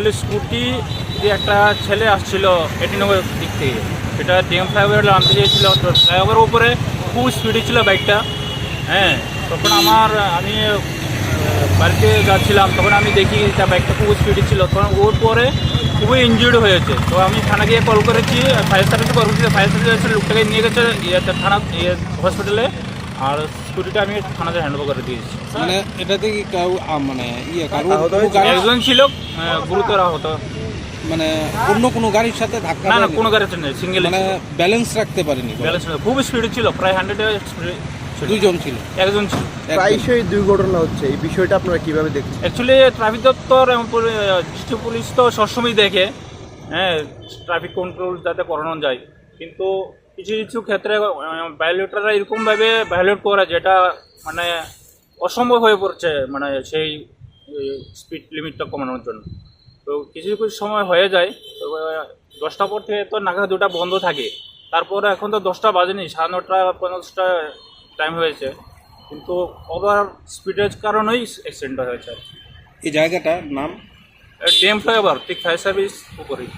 Actually scooty দিয়ে একটা ছেলে আসছিল 89 দিক থেকে, সেটা ডিএম ফ্লাইওভারে নামতে চেয়েছিল। তো ফ্লাইওভারের উপরে খুব স্পিডে ছিল বাইকটা। হ্যাঁ, তখন আমি বাড়িতে যাচ্ছিলাম, তখন আমি দেখি তার বাইকটা খুব স্পিডে ছিল। তখন ওর পরে খুবই ইনজিউর্ড হয়েছে। তো আমি থানা গিয়ে কল করেছি, ফায়ার সার্ভিসে কল করেছি। ফায়ার সার্ভিস এসে লোকটাকে নিয়ে গেছে থানা হসপিটালে, আর স্কুটিটা আমি থানাতে হ্যান্ড ওভার করে দিয়েছি। মানে এটাতে কি কাউ মানে কারো একজন ছিল গুরুতর আহত। মানে অন্য কোনো গাড়ির সাথে ধাক্কা না না, দেয়নি? কোনো গাড়িতে নেই, সিঙ্গেল। মানে ব্যালেন্স রাখতে পারেনি? ব্যালেন্স খুব স্পিডে ছিল, প্রায় 100 স্পিডে। দুইজন ছিল? একজন ছিল। প্রায়শই দুর্ঘটনা হচ্ছে, এই বিষয়টা আপনারা কিভাবে দেখছেন? অ্যাকচুয়ালি ট্রাফিক দপ্তর এবং ডিস্ট্রিক্ট পুলিশ তো সবসময় দেখে, হ্যাঁ, ট্রাফিক কন্ট্রোল যাতে করানো যায়। কিন্তু কিছু কিছু ক্ষেত্রে ভায়োলেটররা এরকমভাবে ভায়োলেট করে যেটা মানে অসম্ভব হয়ে পড়ছে, মানে সেই স্পিড লিমিটটা কমানোর জন্য। তো কিছু কিছু সময় হয়ে যায়। তো 10টার পর থেকে তো নাকা দুটা বন্ধ থাকে। তারপরে এখন তো 10টা বাজেনি, 9:30 50টা টাইম হয়েছে, কিন্তু ওভার স্পিডের কারণেই অ্যাক্সিডেন্টটা হয়েছে। এই জায়গাটার নাম? ডিএম ফ্লাইওভার ঠিক ফায়ার সার্ভিস উপরেই।